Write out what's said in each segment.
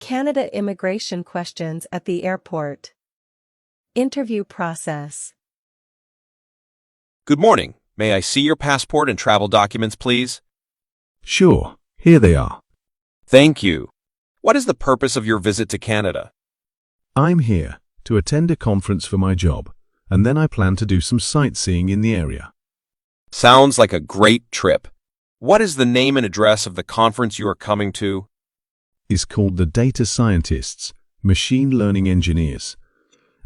Canada immigration questions at the airport. Interview process. Good morning. May I see your passport and travel documents, please? Sure, here they are. Thank you. What is the purpose of your visit to Canada? I'm here to attend a conference for my job, and then I plan to do some sightseeing in the area. Sounds like a great trip. What is the name and address of the conference you are coming to? It's called the Data Scientists, Machine Learning Engineers,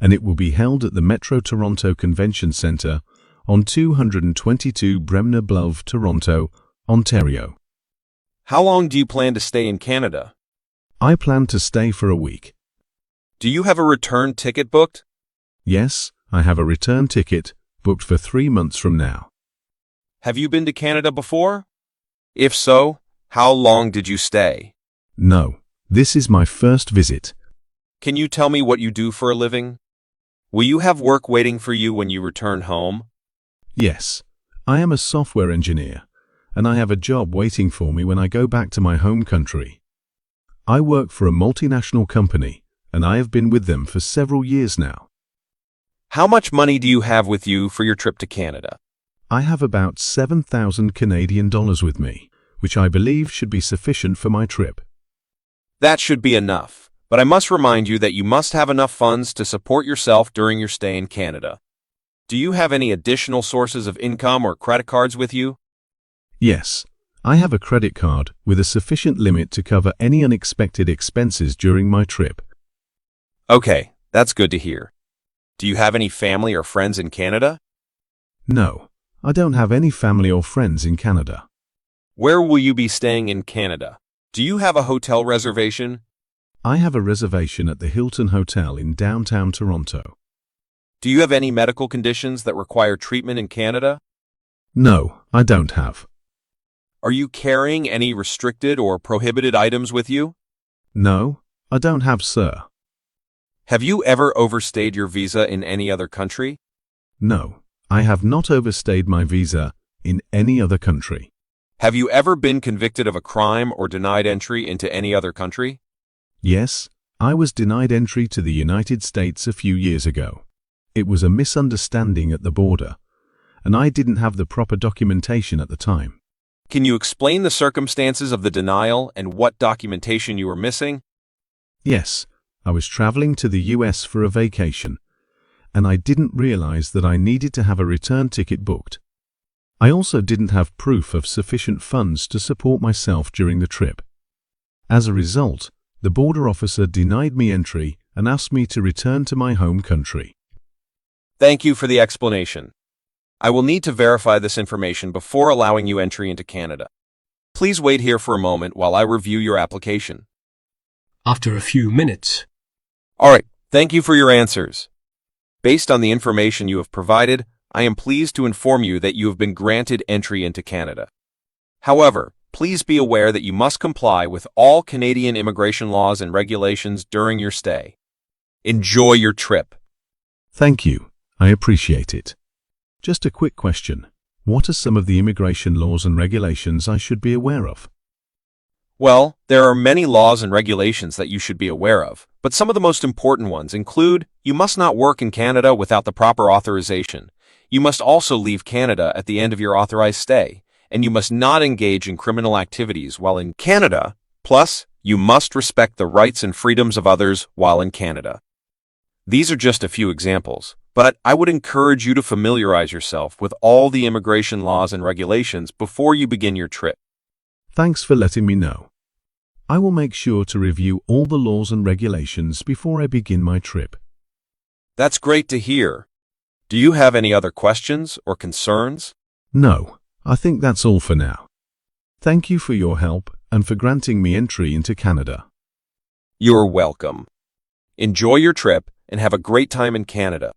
and it will be held at the Metro Toronto Convention Centre on 222 Bremner Bluff, Toronto, Ontario. How long do you plan to stay in Canada? I plan to stay for a week. Do you have a return ticket booked? Yes, I have a return ticket booked for 3 months from now. Have you been to Canada before? If so, how long did you stay? No, this is my first visit. Can you tell me what you do for a living? Will you have work waiting for you when you return home? Yes, I am a software engineer, and I have a job waiting for me when I go back to my home country. I work for a multinational company, and I have been with them for several years now. How much money do you have with you for your trip to Canada? I have about 7,000 Canadian dollars with me, which I believe should be sufficient for my trip. That should be enough, but I must remind you that you must have enough funds to support yourself during your stay in Canada. Do you have any additional sources of income or credit cards with you? Yes, I have a credit card with a sufficient limit to cover any unexpected expenses during my trip. Okay, that's good to hear. Do you have any family or friends in Canada? No, I don't have any family or friends in Canada. Where will you be staying in Canada? Do you have a hotel reservation? I have a reservation at the Hilton Hotel in downtown Toronto. Do you have any medical conditions that require treatment in Canada? No, I don't have. Are you carrying any restricted or prohibited items with you? No, I don't have, sir. Have you ever overstayed your visa in any other country? No, I have not overstayed my visa in any other country. Have you ever been convicted of a crime or denied entry into any other country? Yes, I was denied entry to the United States a few years ago. It was a misunderstanding at the border, and I didn't have the proper documentation at the time. Can you explain the circumstances of the denial and what documentation you were missing? Yes, I was traveling to the US for a vacation, and I didn't realize that I needed to have a return ticket booked. I also didn't have proof of sufficient funds to support myself during the trip. As a result, the border officer denied me entry and asked me to return to my home country. Thank you for the explanation. I will need to verify this information before allowing you entry into Canada. Please wait here for a moment while I review your application. After a few minutes. All right, thank you for your answers. Based on the information you have provided, I am pleased to inform you that you have been granted entry into Canada. However, please be aware that you must comply with all Canadian immigration laws and regulations during your stay. Enjoy your trip. Thank you. I appreciate it. Just a quick question. What are some of the immigration laws and regulations I should be aware of? Well, there are many laws and regulations that you should be aware of, but some of the most important ones include you must not work in Canada without the proper authorization. You must also leave Canada at the end of your authorized stay, and you must not engage in criminal activities while in Canada. Plus, you must respect the rights and freedoms of others while in Canada. These are just a few examples, but I would encourage you to familiarize yourself with all the immigration laws and regulations before you begin your trip. Thanks for letting me know. I will make sure to review all the laws and regulations before I begin my trip. That's great to hear. Do you have any other questions or concerns? No, I think that's all for now. Thank you for your help and for granting me entry into Canada. You're welcome. Enjoy your trip and have a great time in Canada.